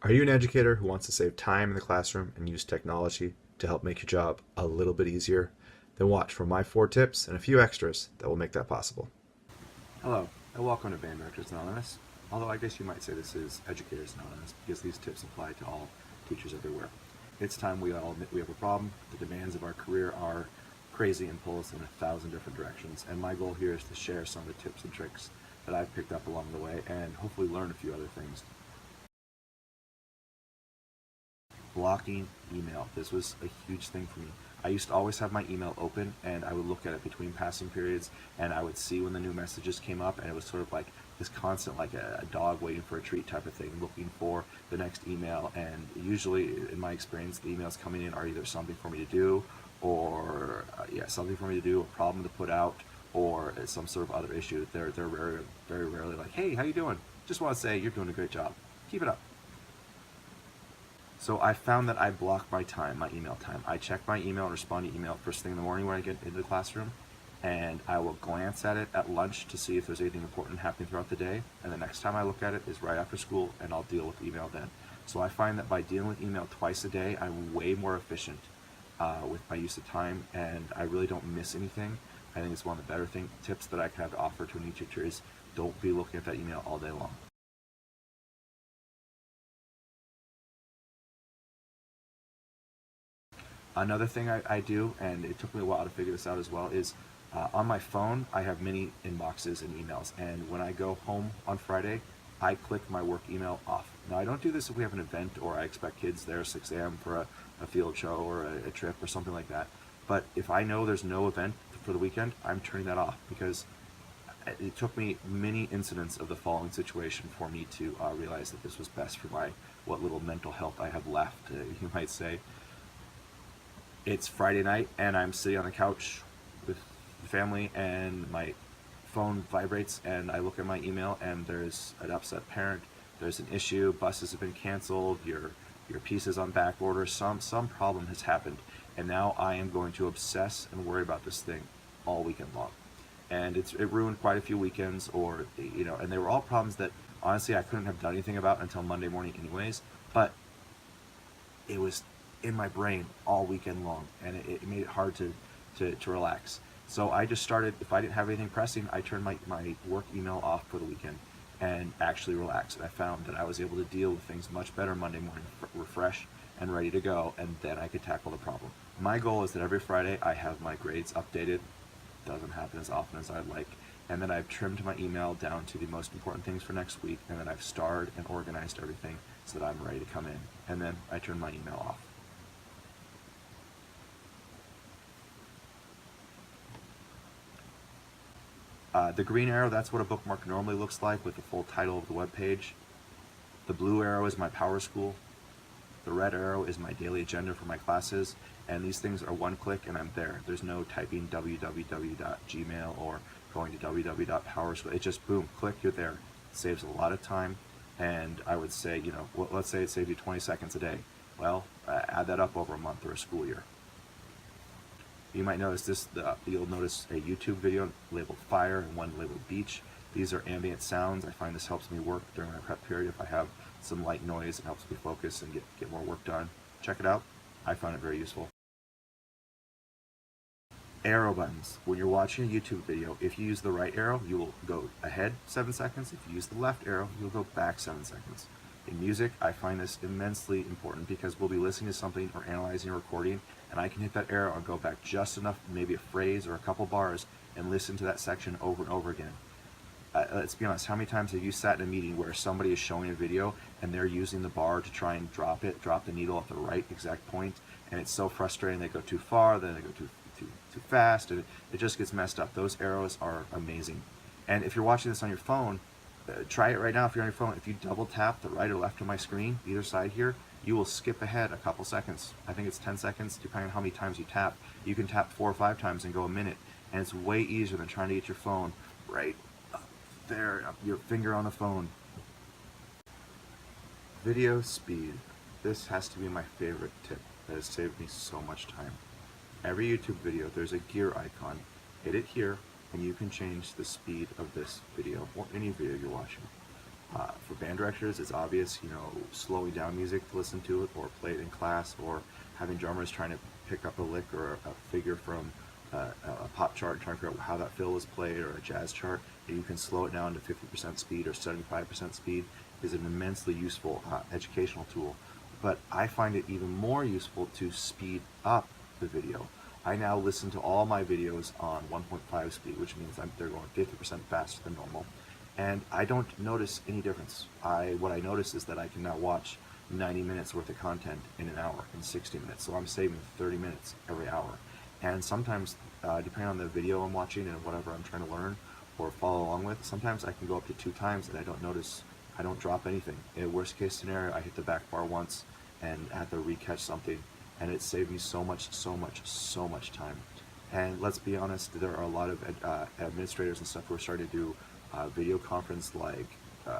Are you an educator who wants to save time in the classroom and use technology to help make your job a little bit easier? Then watch for my 4 tips and a few extras that will make that possible. Hello, and welcome to Band Directors Anonymous. Although I guess you might say this is Educators Anonymous because these tips apply to all teachers everywhere. It's time we all admit we have a problem. The demands of our career are crazy and pull us in 1,000 different directions. And my goal here is to share some of the tips and tricks that I've picked up along the way and hopefully learn a few other things. Blocking email. This was a huge thing for me. I used to always have my email open and I would look at it between passing periods and I would see when the new messages came up, and it was sort of like this constant, like a dog waiting for a treat type of thing, looking for the next email. And usually in my experience, the emails coming in are either something for me to do or something for me to do, a problem to put out, or some sort of other issue. They're very, very rarely like, hey, how you doing? Just want to say you're doing a great job. Keep it up. So I found that I block my time, my email time. I check my email and respond to email first thing in the morning when I get into the classroom, and I will glance at it at lunch to see if there's anything important happening throughout the day, and the next time I look at it is right after school, and I'll deal with email then. So I find that by dealing with email twice a day, I'm way more efficient with my use of time, and I really don't miss anything. I think it's one of the better tips that I can have to offer to a new teacher is don't be looking at that email all day long. Another thing I do, and it took me a while to figure this out as well, is on my phone I have many inboxes and emails, and when I go home on Friday, I click my work email off. Now I don't do this if we have an event or I expect kids there at 6 a.m. for a field show or a trip or something like that, but if I know there's no event for the weekend, I'm turning that off because it took me many incidents of the following situation for me to realize that this was best for what little mental health I have left, you might say. It's Friday night and I'm sitting on the couch with the family and my phone vibrates and I look at my email and there's an upset parent, there's an issue, buses have been canceled, your piece is on back order, some problem has happened, and now I am going to obsess and worry about this thing all weekend long. And it ruined quite a few weekends, or and they were all problems that honestly I couldn't have done anything about until Monday morning anyways, but it was in my brain all weekend long, and it made it hard to relax. So I just started, if I didn't have anything pressing, I turned my work email off for the weekend and actually relax. And I found that I was able to deal with things much better Monday morning, refreshed and ready to go, and then I could tackle the problem. My goal is that every Friday I have my grades updated. Doesn't happen as often as I'd like. And then I've trimmed my email down to the most important things for next week, and then I've starred and organized everything so that I'm ready to come in. And then I turn my email off. The green arrow, that's what a bookmark normally looks like with the full title of the web page. The blue arrow is my Power School. The red arrow is my daily agenda for my classes, and these things are one click and I'm there. There's no typing www.gmail or going to www.powerschool. It just boom, click, you're there. It saves a lot of time, and I would say, let's say it saves you 20 seconds a day. Well, add that up over a month or a school year. You might notice this, you'll notice a YouTube video labeled fire and one labeled beach. These are ambient sounds. I find this helps me work during my prep period. If I have some light noise, it helps me focus and get more work done. Check it out. I found it very useful. Arrow buttons. When you're watching a YouTube video, if you use the right arrow, you will go ahead 7 seconds. If you use the left arrow, you'll go back 7 seconds. In music, I find this immensely important because we'll be listening to something or analyzing a recording, and I can hit that arrow and go back just enough, maybe a phrase or a couple bars, and listen to that section over and over again. Let's be honest, how many times have you sat in a meeting where somebody is showing a video and they're using the bar to try and drop the needle at the right exact point, and it's so frustrating, they go too far, then they go too fast, and it just gets messed up. Those arrows are amazing. And if you're watching this on your phone, try it right now if you're on your phone. If you double tap the right or left of my screen, either side here, you will skip ahead a couple seconds. I think it's 10 seconds, depending on how many times you tap. You can tap 4 or 5 times and go a minute, and it's way easier than trying to get your phone right up there, your finger on the phone. Video speed. This has to be my favorite tip that has saved me so much time. Every YouTube video, there's a gear icon. Hit it here, and you can change the speed of this video or any video you're watching. For band directors, it's obvious, slowing down music to listen to it or play it in class, or having drummers trying to pick up a lick or a figure from a pop chart and trying to figure out how that fill is played, or a jazz chart, and you can slow it down to 50% speed or 75% speed, is an immensely useful educational tool. But I find it even more useful to speed up the video. I now listen to all my videos on 1.5 speed, which means they're going 50% faster than normal, and I don't notice any difference. What I notice is that I can now watch 90 minutes worth of content in an hour, in 60 minutes. So I'm saving 30 minutes every hour. And sometimes, depending on the video I'm watching and whatever I'm trying to learn or follow along with, sometimes I can go up to 2 times and I don't notice, I don't drop anything. In a worst case scenario, I hit the back bar once and have to re-catch something, and it saved me so much time. And let's be honest, there are a lot of administrators and stuff who are starting to do video conference like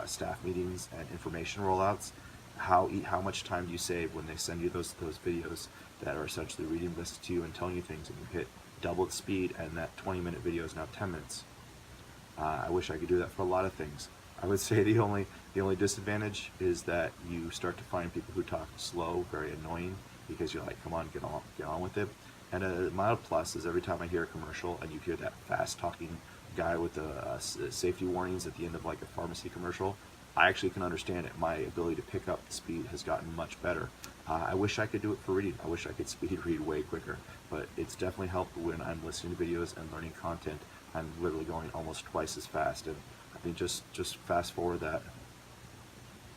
staff meetings and information rollouts. How much time do you save when they send you those videos that are essentially reading lists to you and telling you things, and you hit double its speed, and that 20-minute video is now 10 minutes. I wish I could do that for a lot of things. I would say the only disadvantage is that you start to find people who talk slow very annoying, because you're like, come on, get on with it. And a mild plus is every time I hear a commercial and you hear that fast talking guy with the safety warnings at the end of like a pharmacy commercial, I actually can understand it. My ability to pick up the speed has gotten much better. I wish I could do it for reading. I wish I could speed read way quicker, but it's definitely helped when I'm listening to videos and learning content. I'm literally going almost twice as fast. And I mean, just fast forward that,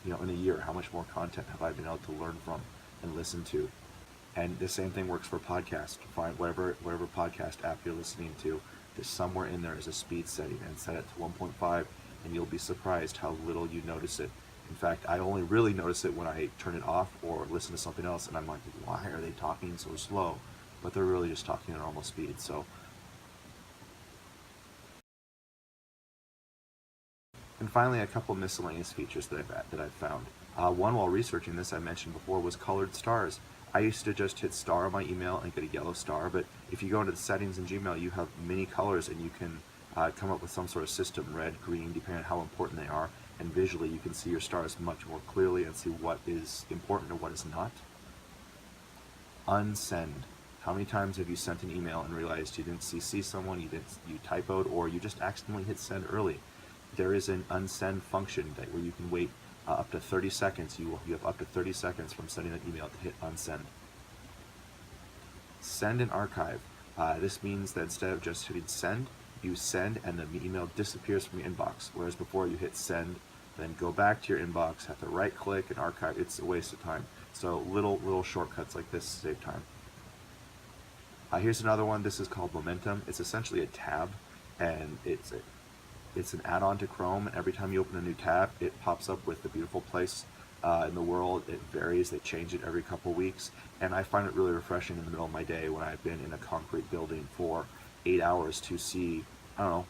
in a year, how much more content have I been able to learn from and listen to? And the same thing works for podcasts. Find whatever podcast app you're listening to, there's somewhere in there is a speed setting, and set it to 1.5, and you'll be surprised how little you notice it. In fact, I only really notice it when I turn it off or listen to something else, and I'm like, why are they talking so slow? But they're really just talking at normal speed. So, and finally, a couple of miscellaneous features that I've found. One, while researching this, I mentioned before, was colored stars. I used to just hit star on my email and get a yellow star, but if you go into the settings in Gmail, you have many colors, and you can come up with some sort of system, red, green, depending on how important they are, and visually you can see your stars much more clearly and see what is important and what is not. Unsend. How many times have you sent an email and realized you didn't CC someone, you typoed, or you just accidentally hit send early? There is an unsend function where you can wait up to 30 seconds. You have up to 30 seconds from sending an email to hit unsend. Send and archive. This means that instead of just hitting send, you send and the email disappears from your inbox. Whereas before you hit send, then go back to your inbox, have to right click and archive. It's a waste of time. So little shortcuts like this save time. Here's another one. This is called Momentum. It's essentially a tab, and it's an add-on to Chrome, and every time you open a new tab, it pops up with the beautiful place in the world. It varies. They change it every couple weeks, and I find it really refreshing in the middle of my day when I've been in a concrete building for 8 hours to see, I don't know,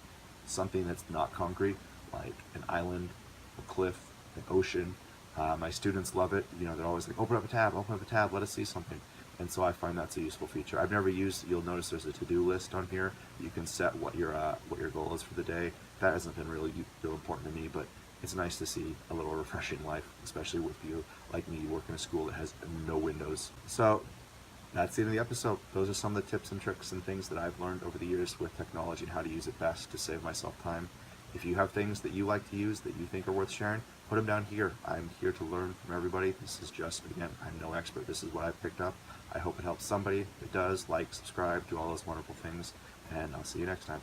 something that's not concrete, like an island, a cliff, an ocean. My students love it. They're always like, open up a tab, let us see something. And so I find that's a useful feature. I've never used. You'll notice there's a to-do list on here. You can set what your goal is for the day. That hasn't been really important to me, but it's nice to see a little refreshing life, especially with you like me. You work in a school that has no windows. So that's the end of the episode. Those are some of the tips and tricks and things that I've learned over the years with technology and how to use it best to save myself time. If you have things that you like to use that you think are worth sharing, put them down here. I'm here to learn from everybody. This is just, again, I'm no expert. This is what I've picked up. I hope it helps somebody. If it does, like, subscribe, do all those wonderful things, and I'll see you next time.